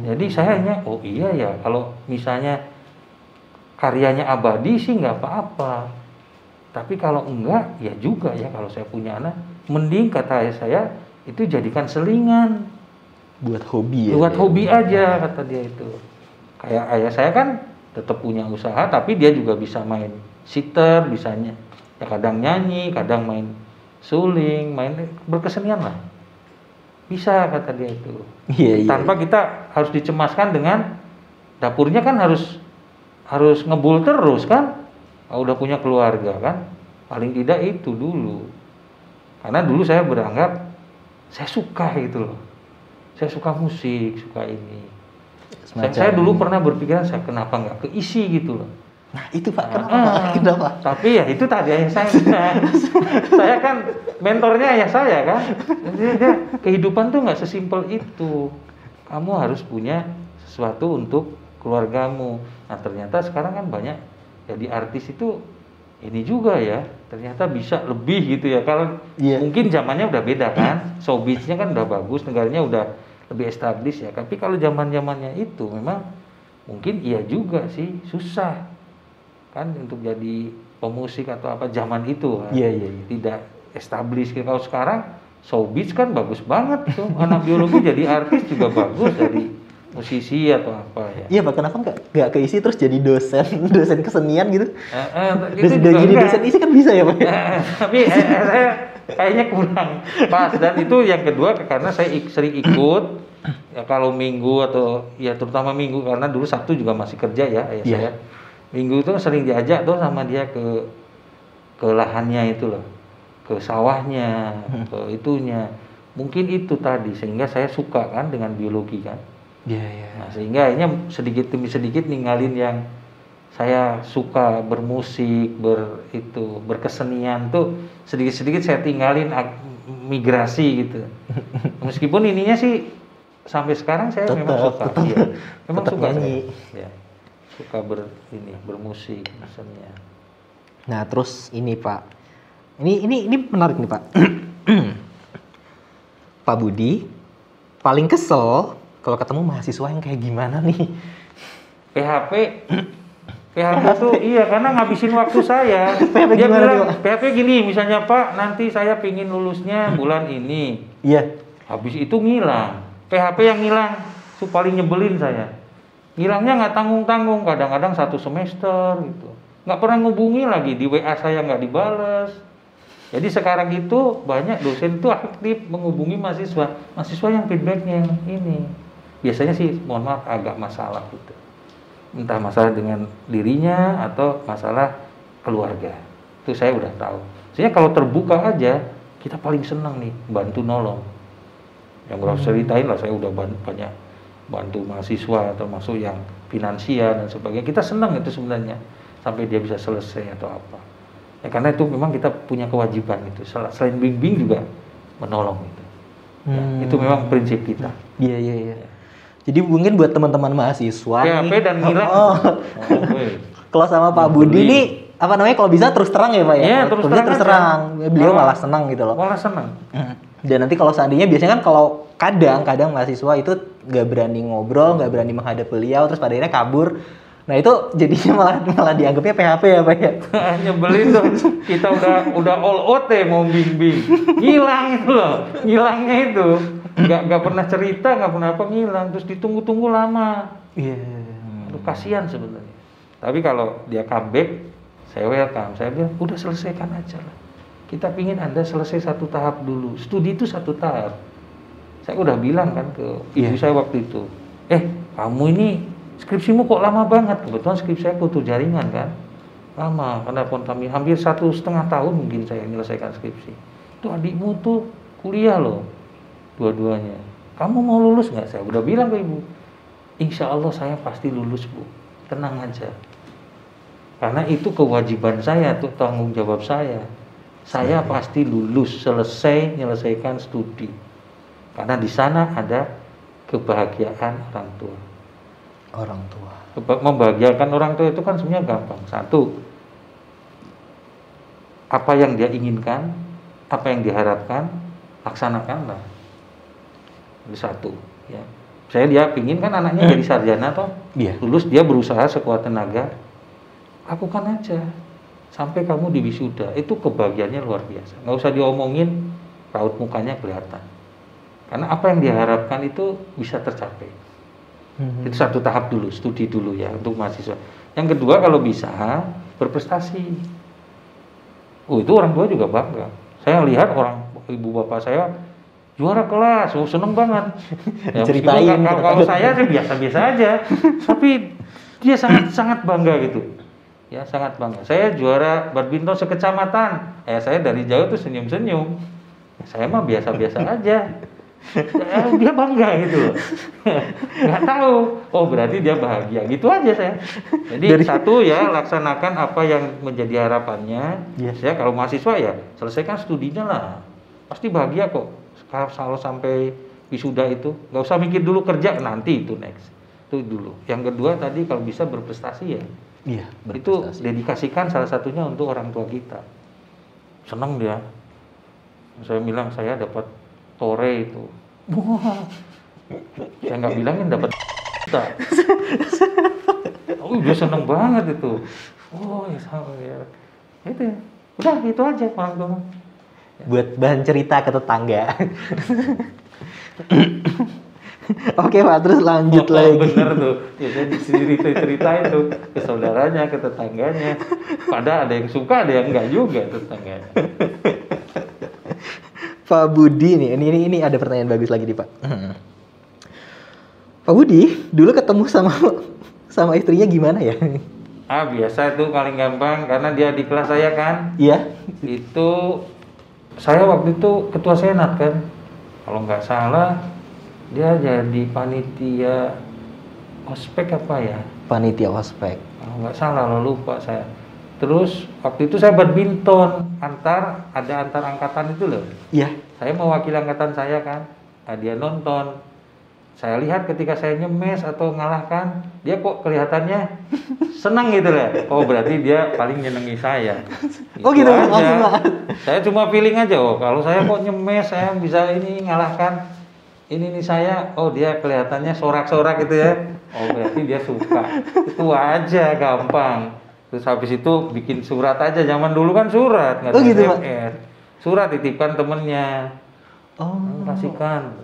Jadi saya hanya, oh iya ya, kalau misalnya karyanya abadi sih nggak apa-apa. Tapi kalau enggak, ya juga ya kalau saya punya anak, mending kata ayah saya, itu jadikan selingan. Buat hobi ya? Buat hobi aja, kata dia itu. Kayak ayah saya kan tetap punya usaha, tapi dia juga bisa main sitar, bisanya. Ya kadang nyanyi, kadang main suling, main berkesenian lah. Bisa, kata dia itu. Iya. Tanpa kita harus dicemaskan dengan dapurnya kan harus ngebul terus kan. Kalau udah punya keluarga kan. Paling tidak itu dulu. Karena dulu saya beranggap saya suka gitu loh. Saya suka musik, suka ini. Saya dulu pernah berpikiran saya kenapa nggak keisi gitu loh. Nah itu Pak, kenapa? Tapi ya itu tadi ayah saya. Saya kan mentornya ayah saya kan. Jadi kehidupan tuh nggak sesimpel itu. Kamu harus punya sesuatu untuk keluargamu. Nah ternyata sekarang kan banyak jadi artis itu ini juga ya. Ternyata bisa lebih gitu ya. Kalau mungkin zamannya udah beda kan. Showbiz-nya kan udah bagus, negaranya udah lebih established ya. Tapi kalau zaman-zamannya itu memang mungkin iya juga sih susah. Kan untuk jadi pemusik atau apa zaman itu kan tidak established. Kalau sekarang showbiz kan bagus banget tuh, anak biologi jadi artis juga bagus, jadi musisi atau apa ya. Iya Pak, kenapa nggak keisi terus jadi dosen kesenian gitu? Jadi dosen isi kan bisa ya Pak? Tapi saya kayaknya kurang pas. Dan itu yang kedua karena saya sering ikut ya kalau minggu atau ya terutama minggu karena dulu Sabtu juga masih kerja ya ayah saya. Minggu itu sering diajak tuh sama dia ke lahannya itu loh, ke sawahnya, ke itunya. Mungkin itu tadi sehingga saya suka kan dengan biologi kan. Nah, sehingga akhirnya sedikit demi sedikit ninggalin yang saya suka bermusik, berkesenian tuh sedikit-sedikit saya tinggalin migrasi gitu. Meskipun ininya sih sampai sekarang saya memang suka. Iya. Memang suka nyanyi. Saya. Suka bermusik misalnya. Nah terus ini Pak, ini menarik nih Pak. Pak Budi paling kesel kalau ketemu mahasiswa yang kayak gimana nih? PHP tuh iya karena ngabisin waktu saya. PHP dia gimana bilang nih, PHP gini misalnya Pak nanti saya pingin lulusnya bulan ini. Iya. Habis itu ngilang. PHP yang ngilang itu paling nyebelin saya. Ngilangnya nggak tanggung-tanggung, kadang-kadang 1 semester gitu. Nggak pernah ngubungi lagi, di WA saya nggak dibales. Jadi sekarang itu banyak dosen itu aktif menghubungi mahasiswa yang feedbacknya yang ini. Biasanya sih mohon maaf agak masalah gitu. Entah masalah dengan dirinya atau masalah keluarga. Itu saya udah tahu. Sehingga kalau terbuka aja, kita paling senang nih bantu nolong. Yang harus ceritain lah saya udah banyak bantu mahasiswa termasuk yang finansial dan sebagainya. Kita senang itu sebenarnya sampai dia bisa selesai atau apa. Ya karena itu memang kita punya kewajiban itu. Selain bimbing juga menolong itu. Ya, itu memang prinsip kita. Iya. Jadi mungkin buat teman-teman mahasiswa PHP dan ngilang. Kalau sama Pak Budi nih apa namanya kalau bisa terus terang ya Pak ya? Iya, terus terang. Beliau malah senang gitu loh. Malah senang. Dan nanti kalau seandainya biasanya kan kalau kadang mahasiswa itu nggak berani ngobrol, nggak berani menghadap beliau, terus pada akhirnya kabur. Nah itu jadinya malah dianggapnya PHP ya Pak ya? Nyebelin tuh, kita udah all out ya mau bimbing, ngilang itu loh, ngilangnya itu, nggak pernah cerita, nggak pernah apa ngilang, terus ditunggu-tunggu lama. Iya. Aduh kasihan sebenarnya. Tapi kalau dia comeback, saya welcome, saya bilang udah selesaikan aja lah. Kita pingin Anda selesai 1 tahap dulu, studi itu 1 tahap. Saya udah bilang kan ke ibu saya waktu itu, kamu ini skripsimu kok lama banget. Kebetulan skripsi saya kultur jaringan kan, lama karena kami hampir 1,5 tahun mungkin saya menyelesaikan skripsi. Itu adikmu tuh kuliah loh, dua-duanya. kamu mau lulus nggak? Saya udah bilang ke ibu, insya Allah saya pasti lulus bu, tenang aja. Karena itu kewajiban saya, tuh tanggung jawab saya. Saya pasti lulus, menyelesaikan studi. Karena di sana ada kebahagiaan orang tua. Orang tua. Membahagiakan orang tua itu kan sebenarnya gampang. Satu, apa yang dia inginkan, apa yang diharapkan, laksanakanlah. Itu satu. Ya. Dia pingin kan anaknya jadi sarjana toh, lulus dia berusaha sekuat tenaga, lakukan aja sampai kamu di wisuda. Itu kebahagiaannya luar biasa. Nggak usah diomongin, raut mukanya kelihatan. Karena apa yang diharapkan itu bisa tercapai. Itu satu tahap dulu, studi dulu ya untuk mahasiswa. Yang kedua kalau bisa berprestasi. Oh itu orang tua juga bangga. Saya lihat orang ibu bapak saya juara kelas, seneng banget. Ya, ceritain. Kalau saya sih biasa-biasa aja, tapi dia sangat bangga gitu. Ya sangat bangga. Saya juara badminton sekecamatan. Saya dari jauh tuh senyum-senyum. Saya mah biasa-biasa aja. Dia bangga gitu. Nggak tahu. Oh berarti dia bahagia. Gitu aja saya. Jadi satu ya laksanakan apa yang menjadi harapannya. Yes. Ya kalau mahasiswa ya selesaikan studinya lah. Pasti bahagia kok. Kalau sampai wisuda itu nggak usah mikir dulu kerja nanti itu next. Itu dulu. Yang kedua tadi kalau bisa berprestasi ya. Iya, itu dedikasikan salah satunya untuk orang tua kita. Senang dia. Saya bilang saya dapat tore itu. Wah. Saya nggak bilangin dapat kita. Oh, dia senang banget itu. Oh, ya sama ya. Itu ya. Udah itu aja orang tua. Ya. Buat bahan cerita ke tetangga. Oke Pak, terus lanjut lagi. Bener tuh, ya saya ceritain tuh ke saudaranya, ke tetangganya. Padahal ada yang suka, ada yang enggak juga tetangganya. Pak Budi nih, ini ada pertanyaan bagus lagi nih Pak. Pak Budi, dulu ketemu sama istrinya gimana ya? Biasa itu paling gampang karena dia di kelas saya kan. Iya. Itu saya waktu itu ketua senat kan, kalau nggak salah. Dia jadi panitia ospek apa ya? Panitia ospek. Oh, nggak salah, lupa saya. Terus waktu itu saya badminton antar angkatan itu loh. Iya. Saya mewakili angkatan saya kan. Dia nonton. Saya lihat ketika saya nyemes atau ngalahkan, dia kok kelihatannya senang gitu lah. Oh berarti dia paling nyenengi saya. Oh gitu aja. Saya cuma feeling aja. Oh kalau saya kok nyemes, saya bisa ini ngalahkan. Ini nih saya, oh dia kelihatannya sorak-sorak gitu ya. Oh berarti dia suka. Itu aja gampang. Terus habis itu bikin surat aja. Zaman dulu kan surat, nggak ada gitu, SMS. Surat titipkan temennya. Oh. Kasihkan.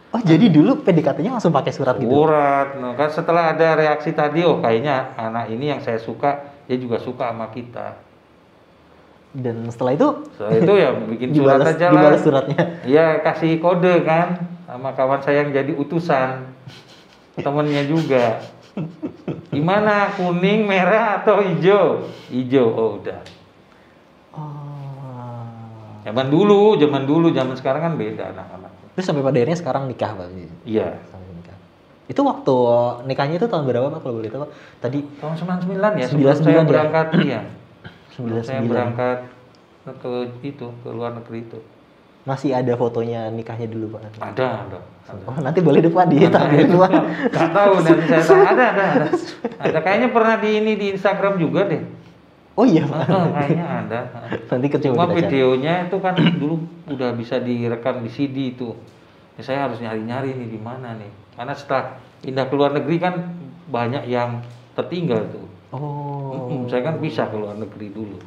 Oh jadi dulu PDKT-nya langsung pakai surat gitu? Surat. Nah, kan setelah ada reaksi tadi, oh kayaknya anak ini yang saya suka, dia juga suka sama kita. Dan setelah itu ya bikin surat aja lah. Dibalas suratnya. Iya kasih kode kan. Sama kawan saya yang jadi utusan, temennya juga. Gimana, kuning, merah atau hijau? Hijau, oh udah. Oh. Zaman dulu, zaman sekarang kan beda anak-anak. Terus sampai pada akhirnya sekarang nikah Pak? Iya. Nikah. Itu waktu nikahnya itu tahun berapa Pak kalau boleh tahu? Tadi tahun 99 ya, sebelum saya berangkat ya. Sebelum saya berangkat ke luar negeri itu. Masih ada fotonya nikahnya dulu Pak? Ada. Oh nanti boleh deh Pak ditampilin Pak. Nggak tahu nanti saya tahu. Ada kayaknya pernah di Instagram juga deh. Oh iya Pak. Kayaknya ada. Nanti cuma videonya itu kan dulu udah bisa direkam di CD itu. Ya, saya harus nyari-nyari nih di mana nih. Karena setelah pindah ke luar negeri kan banyak yang tertinggal tuh. Oh. Saya kan bisa ke luar negeri dulu.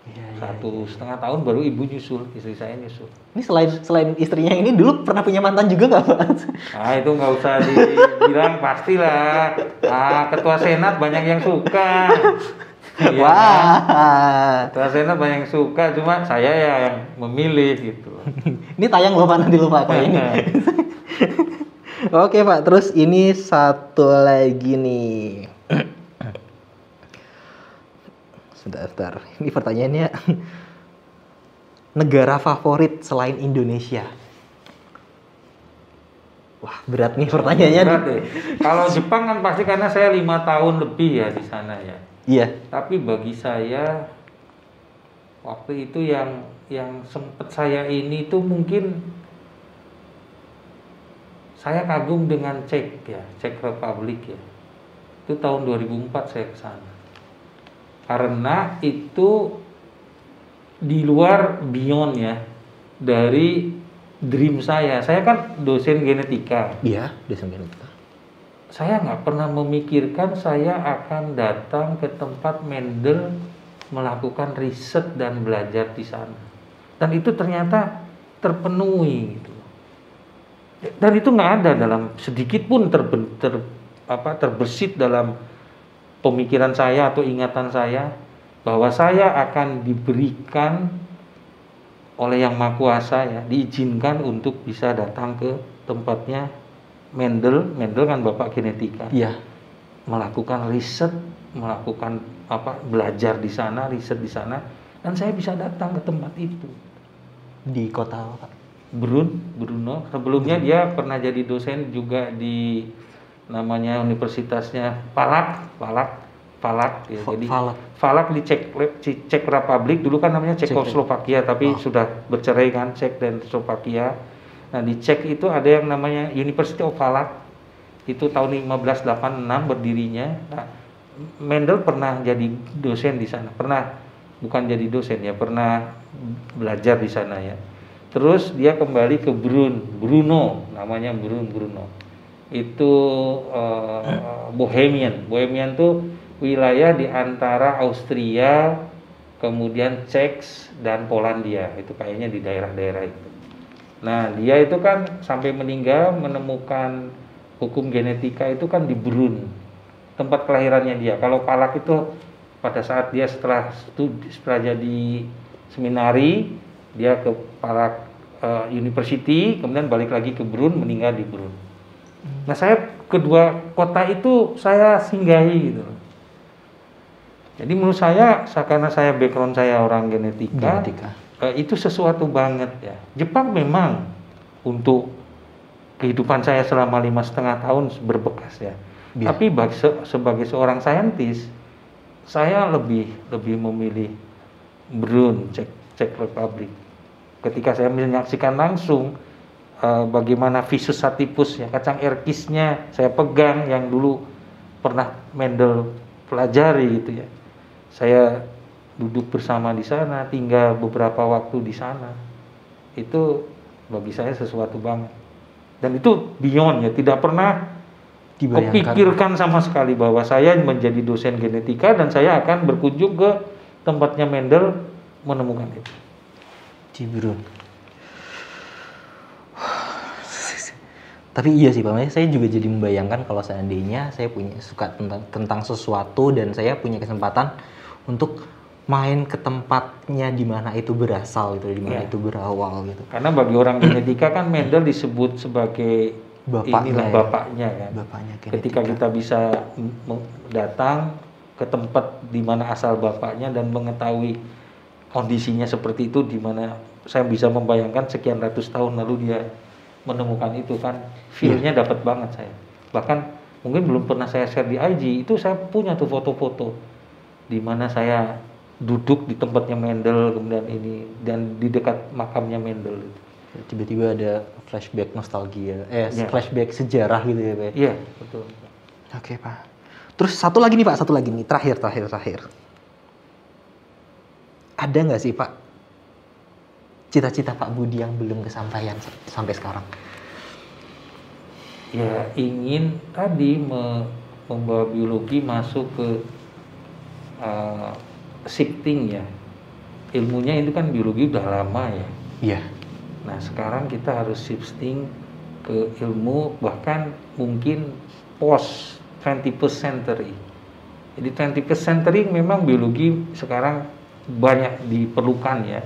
Ya, 1,5 tahun baru ibu nyusul, istri saya nyusul. Ini selain istrinya ini dulu pernah punya mantan juga nggak Pak? Itu nggak usah dibilang, pastilah. Ketua senat banyak yang suka. Wah. Kan? Ketua senat banyak yang suka, cuma saya ya yang memilih gitu. Ini tayang loh Pak, nanti lupa Pak ini. Oke Pak, terus ini satu lagi nih. Sebentar. Ini pertanyaannya, negara favorit selain Indonesia? Wah, berat nih pertanyaannya. Berat deh. Kalau Jepang kan pasti karena saya 5 tahun lebih ya di sana ya. Iya. Tapi bagi saya waktu itu yang sempet saya ini tuh mungkin saya kagum dengan Czech Republic ya. Itu tahun 2004 saya ke sana. Karena itu di luar beyond ya dari dream saya. Saya kan dosen genetika. Iya, dosen genetika. Saya nggak pernah memikirkan saya akan datang ke tempat Mendel melakukan riset dan belajar di sana. Dan itu ternyata terpenuhi gitu. Dan itu nggak ada dalam sedikit pun terbersit dalam pemikiran saya atau ingatan saya bahwa saya akan diberikan oleh Yang Maha Kuasa ya, diizinkan untuk bisa datang ke tempatnya Mendel kan bapak genetika. Iya. Melakukan riset, melakukan belajar di sana, riset di sana, dan saya bisa datang ke tempat itu. Di kota apa? Brno. Sebelumnya dia pernah jadi dosen juga di namanya universitasnya Palak ya. Jadi Palak di Czech Republic, dulu kan namanya Cekoslovakia tapi sudah bercerai kan, Czech dan Slovakia. Nah di Czech itu ada yang namanya University of Palak, itu tahun 1586 berdirinya. Nah, Mendel pernah jadi dosen di sana, bukan jadi dosen ya, pernah belajar di sana ya. Terus dia kembali ke Brno, namanya Brno. Itu Bohemian tuh wilayah di antara Austria, kemudian Czech dan Polandia, itu kayaknya di daerah-daerah itu. Nah dia itu kan sampai meninggal menemukan hukum genetika itu kan di Brunn, tempat kelahirannya dia. Kalau Palak itu pada saat dia setelah jadi seminari, dia ke Palak University, kemudian balik lagi ke Brunn, meninggal di Brunn. Nah saya kedua kota itu saya singgahi gitu. Jadi menurut saya karena saya background saya orang genetika. Itu sesuatu banget ya. Jepang memang untuk kehidupan saya selama 5,5 tahun berbekas ya. Tapi sebagai seorang saintis, saya lebih memilih Brunn, Czech Republic. Ketika saya menyaksikan langsung bagaimana Visus sativus ya, kacang erkisnya saya pegang yang dulu pernah Mendel pelajari gitu ya. Saya duduk bersama di sana, tinggal beberapa waktu di sana. Itu bagi saya sesuatu banget. Dan itu beyond ya, tidak pernah kepikirkan sama sekali bahwa saya menjadi dosen genetika dan saya akan berkunjung ke tempatnya Mendel menemukan itu. Di Brunn. Tapi iya sih Pak, saya juga jadi membayangkan kalau seandainya saya suka tentang sesuatu dan saya punya kesempatan untuk main ke tempatnya di mana itu berasal gitu, di mana itu berawal gitu. Karena bagi orang genetika kan Mendel disebut sebagai bapaknya kan. Bapaknya genetika. Ketika kita bisa datang ke tempat di mana asal bapaknya dan mengetahui kondisinya seperti itu, di mana saya bisa membayangkan sekian ratus tahun lalu dia menemukan itu kan, feel-nya dapat banget saya. Bahkan mungkin belum pernah saya share di IG, itu saya punya tuh foto-foto di mana saya duduk di tempatnya Mendel kemudian ini dan di dekat makamnya Mendel. Tiba-tiba ada flashback nostalgia, flashback sejarah gitu ya Pak. Iya, betul. Oke Pak. Terus satu lagi nih Pak, terakhir. Ada nggak sih Pak cita-cita Pak Budi yang belum kesampaian sampai sekarang? Ya ingin tadi membawa biologi masuk ke shifting ya. Ilmunya itu kan biologi udah lama ya. Iya. Nah sekarang kita harus shifting ke ilmu bahkan mungkin post 21st century. Jadi 21st century memang biologi sekarang banyak diperlukan ya.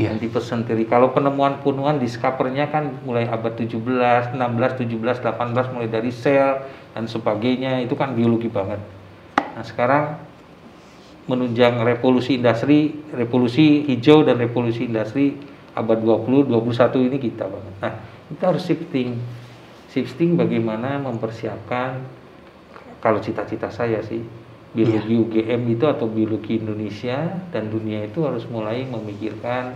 21st century. Kalau penemuan discovernya kan mulai abad 17, 16, 17, 18 mulai dari sel dan sebagainya, itu kan biologi banget. Nah, sekarang menunjang revolusi hijau dan revolusi industri abad 20, 21 ini kita banget. Nah, kita harus shifting bagaimana mempersiapkan, kalau cita-cita saya sih, biologi UGM itu atau biologi Indonesia dan dunia itu harus mulai memikirkan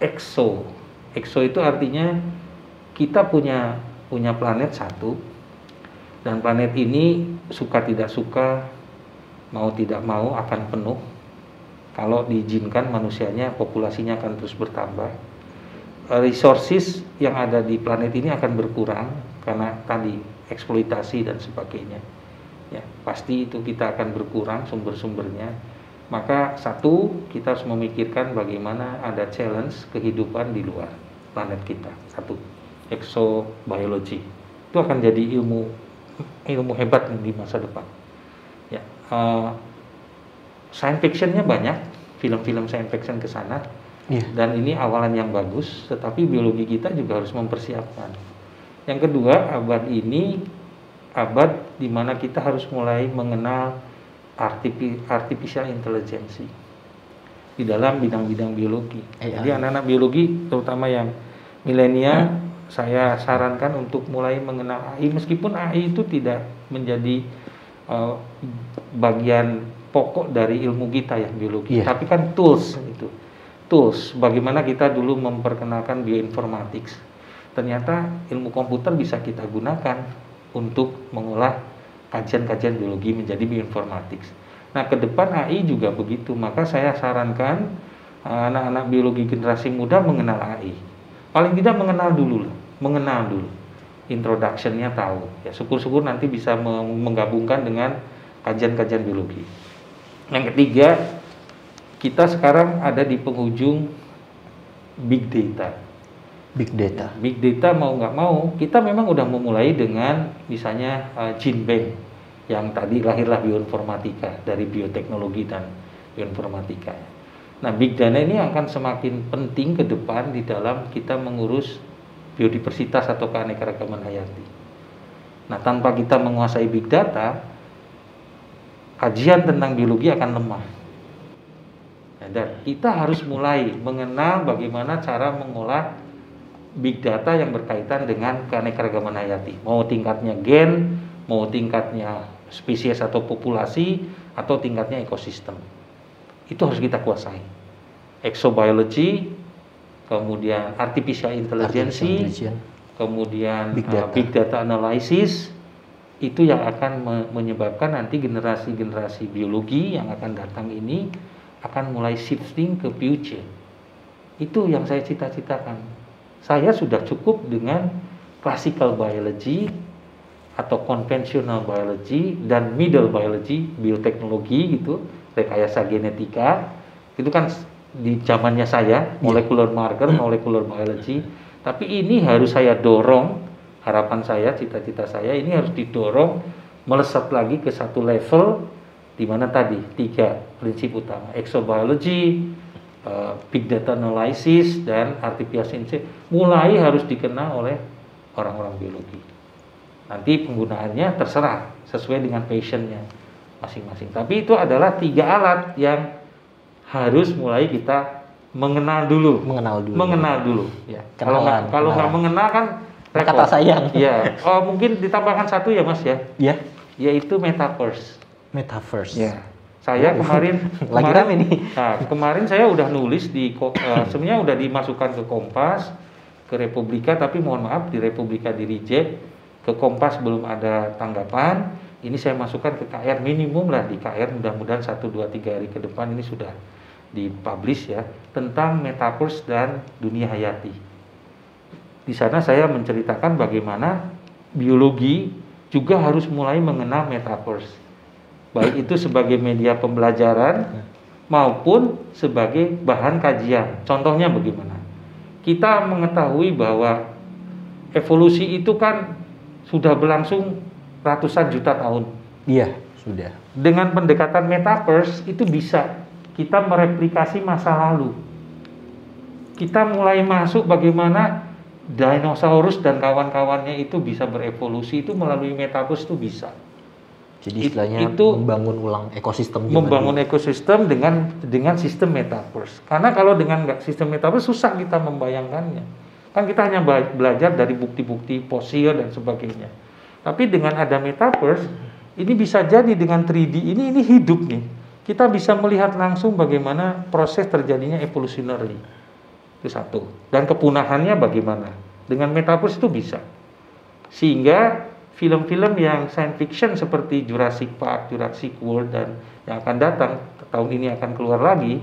exo. Exo itu artinya kita punya planet satu, dan planet ini suka tidak suka, mau tidak mau akan penuh. Kalau diizinkan manusianya, populasinya akan terus bertambah. Resources yang ada di planet ini akan berkurang karena tadi eksploitasi dan sebagainya. Ya, pasti itu kita akan berkurang sumber-sumbernya. Maka satu, kita harus memikirkan bagaimana ada challenge kehidupan di luar planet kita. Satu, exobiology. Itu akan jadi ilmu hebat di masa depan. Ya, science fictionnya banyak, film-film science fiction ke sana, dan ini awalan yang bagus, tetapi biologi kita juga harus mempersiapkan. Yang kedua, abad ini abad di mana kita harus mulai mengenal artificial intelligence di dalam bidang-bidang biologi. Jadi anak-anak biologi, terutama yang milenial, saya sarankan untuk mulai mengenal AI, meskipun AI itu tidak menjadi bagian pokok dari ilmu kita ya, biologi, tapi kan tools itu. Tools, bagaimana kita dulu memperkenalkan bioinformatics. Ternyata ilmu komputer bisa kita gunakan untuk mengolah kajian-kajian biologi menjadi bioinformatics. Nah, ke depan AI juga begitu. Maka saya sarankan anak-anak biologi generasi muda mengenal AI. Paling tidak mengenal dulu. Introduction-nya tahu. Ya, syukur-syukur nanti bisa menggabungkan dengan kajian-kajian biologi. Yang ketiga, kita sekarang ada di penghujung big data. Big data mau nggak mau, kita memang udah memulai dengan misalnya gene bank yang tadi lahirlah bioinformatika dari bioteknologi dan bioinformatika. Nah, big data ini akan semakin penting ke depan di dalam kita mengurus biodiversitas atau keanekaragaman hayati. Nah, tanpa kita menguasai big data, kajian tentang biologi akan lemah. Dan kita harus mulai mengenal bagaimana cara mengolah big data yang berkaitan dengan keanekaragaman hayati, mau tingkatnya gen, mau tingkatnya spesies atau populasi, atau tingkatnya ekosistem. Itu harus kita kuasai. Exobiology, kemudian artificial intelligence, kemudian big data analysis, itu yang akan menyebabkan nanti generasi-generasi biologi yang akan datang ini akan mulai shifting ke future. Itu yang saya cita-citakan. Saya sudah cukup dengan classical biology atau conventional biology dan middle biology, bioteknologi gitu, rekayasa genetika. Itu kan di zamannya saya, molecular marker, molecular biology. Tapi ini harus saya dorong, harapan saya, cita-cita saya ini harus didorong melesat lagi ke satu level di mana tadi 3 prinsip utama, exobiology, big data analysis, dan artificial intelligence mulai harus dikenal oleh orang-orang biologi. Nanti penggunaannya terserah sesuai dengan passionnya masing-masing. Tapi itu adalah 3 alat yang harus mulai kita mengenal dulu. Ya. Kalau nggak mengenal kan repot. Kata sayang. Ya. Oh, mungkin ditambahkan satu ya Mas ya. Iya. Yaitu metaverse. Ya. Saya kemarin kemarin saya udah nulis sebenarnya udah dimasukkan ke Kompas, ke Republika, tapi mohon maaf di Republika di reject, ke Kompas belum ada tanggapan. Ini saya masukkan ke KR, minimum lah di KR, mudah-mudahan 1, 2, 3 hari ke depan ini sudah dipublish ya, tentang metaverse dan dunia hayati. Di sana saya menceritakan bagaimana biologi juga harus mulai mengenal metaverse. Baik itu sebagai media pembelajaran maupun sebagai bahan kajian. Contohnya bagaimana? Kita mengetahui bahwa evolusi itu kan sudah berlangsung ratusan juta tahun. Iya, sudah. Dengan pendekatan metaverse itu bisa kita mereplikasi masa lalu. Kita mulai masuk bagaimana dinosaurus dan kawan-kawannya itu bisa berevolusi, itu melalui metaverse itu bisa. Jadi istilahnya itu membangun ulang ekosistem. Ekosistem dengan sistem metaverse. Karena kalau dengan sistem metaverse susah kita membayangkannya. Kan kita hanya belajar dari bukti-bukti fosil dan sebagainya. Tapi dengan ada metaverse, ini bisa jadi dengan 3D ini hidup nih. Kita bisa melihat langsung bagaimana proses terjadinya evolutionary. Itu satu. Dan kepunahannya bagaimana. Dengan metaverse itu bisa. Sehingga film-film yang science fiction seperti Jurassic Park, Jurassic World, dan yang akan datang, tahun ini akan keluar lagi,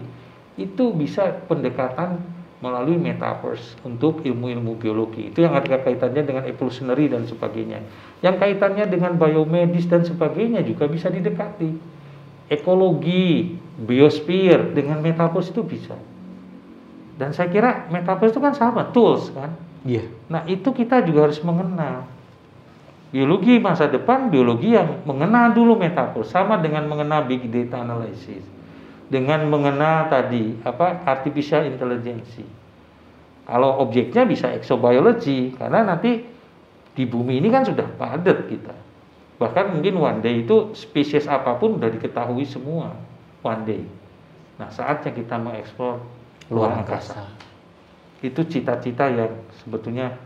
itu bisa pendekatan melalui metaverse untuk ilmu-ilmu biologi. Itu yang ada kaitannya dengan evolutionary dan sebagainya. Yang kaitannya dengan biomedis dan sebagainya juga bisa didekati. Ekologi, biosphere dengan metaverse itu bisa. Dan saya kira metaverse itu kan sama, tools kan. Iya. Nah itu kita juga harus mengenal. Biologi masa depan, biologi yang mengenal dulu metaverse, sama dengan mengenal big data analysis, dengan mengenal tadi artificial intelligence. Kalau objeknya bisa exobiology, karena nanti di bumi ini kan sudah padat kita. Bahkan mungkin one day itu spesies apapun sudah diketahui semua one day. Nah saatnya kita mengeksplor luar angkasa. Itu cita-cita yang sebetulnya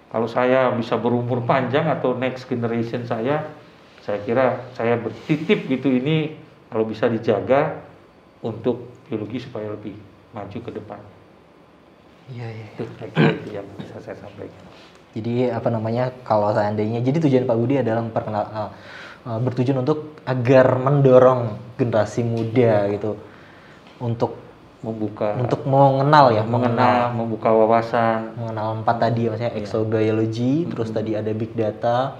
kalau saya bisa berumur panjang atau next generation saya kira saya bertitip gitu ini kalau bisa dijaga untuk biologi supaya lebih maju ke depan. Iya. Itu yang bisa saya sampaikan. Jadi kalau seandainya, jadi tujuan Pak Budi adalah bertujuan untuk agar mendorong generasi muda gitu untuk mengenal ya, membuka wawasan, mengenal 4 tadi ya, maksudnya exobiology, terus tadi ada big data,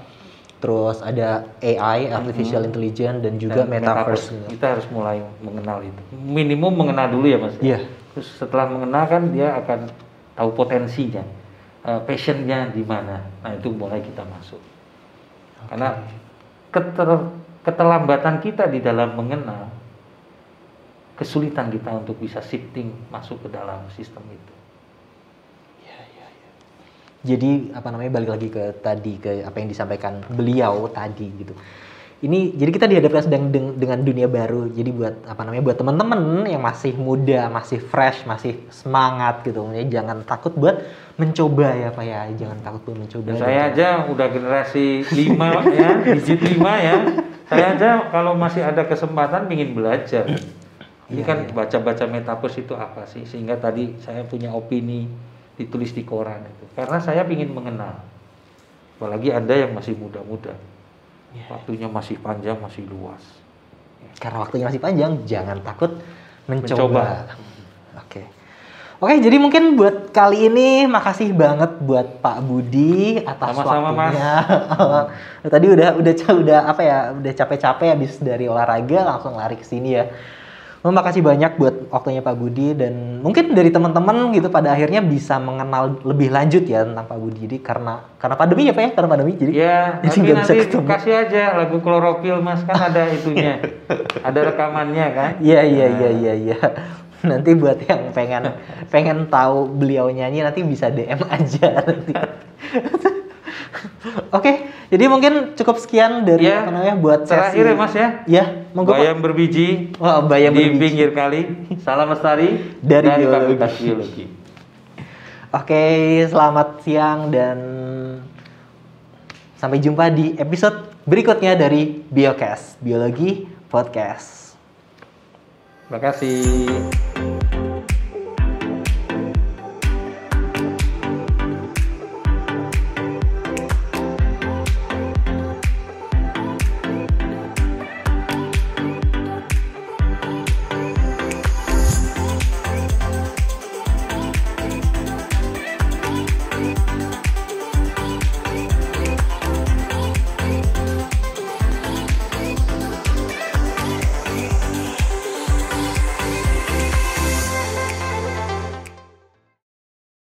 terus ada AI, artificial intelligence, dan juga metaverse. Kita harus mulai mengenal itu. Minimum mengenal dulu ya Mas. Iya. Terus setelah mengenal kan dia akan tahu potensinya, passionnya di mana. Nah itu mulai kita masuk. Karena keterlambatan kita di dalam mengenal, kesulitan kita untuk bisa shifting masuk ke dalam sistem itu. Ya. Jadi balik lagi ke apa yang disampaikan beliau tadi gitu. Ini jadi kita dihadapkan sedang dengan dunia baru. Jadi buat buat teman-teman yang masih muda, masih fresh, masih semangat gitu. Jangan takut buat mencoba ya Pak ya. Jangan takut buat mencoba. Saya aja udah generasi 5 ya, digit 5 ya. Saya aja kalau masih ada kesempatan ingin belajar. Ini kan baca-baca metaverse itu apa sih? Sehingga tadi saya punya opini ditulis di koran itu. Karena saya ingin mengenal. Apalagi Anda yang masih muda-muda. Waktunya masih panjang, masih luas. Karena waktunya masih panjang, jangan takut mencoba. Oke, jadi mungkin buat kali ini makasih banget buat Pak Budi atas waktunya. Tadi udah capek-capek habis dari olahraga langsung lari ke sini ya. Makasih banyak buat waktunya Pak Budi, dan mungkin dari teman-teman gitu pada akhirnya bisa mengenal lebih lanjut ya tentang Pak Budi. Jadi karena pandemi ya Pak ya, karena pandemi jadi tapi nanti kasih aja lagu klorofil Mas, kan ada itunya. Ada rekamannya kan? Iya. Nanti buat yang pengen tahu beliau nyanyi nanti bisa DM aja nanti. Oke, jadi mungkin cukup sekian dari buat sesi terakhir ya Mas ya. Ya, monggo. Bayam berbiji. Di pinggir kali. Salam lestari dari Fakultas Biologi. Oke, selamat siang dan sampai jumpa di episode berikutnya dari Biocast, Biologi Podcast. Terima kasih.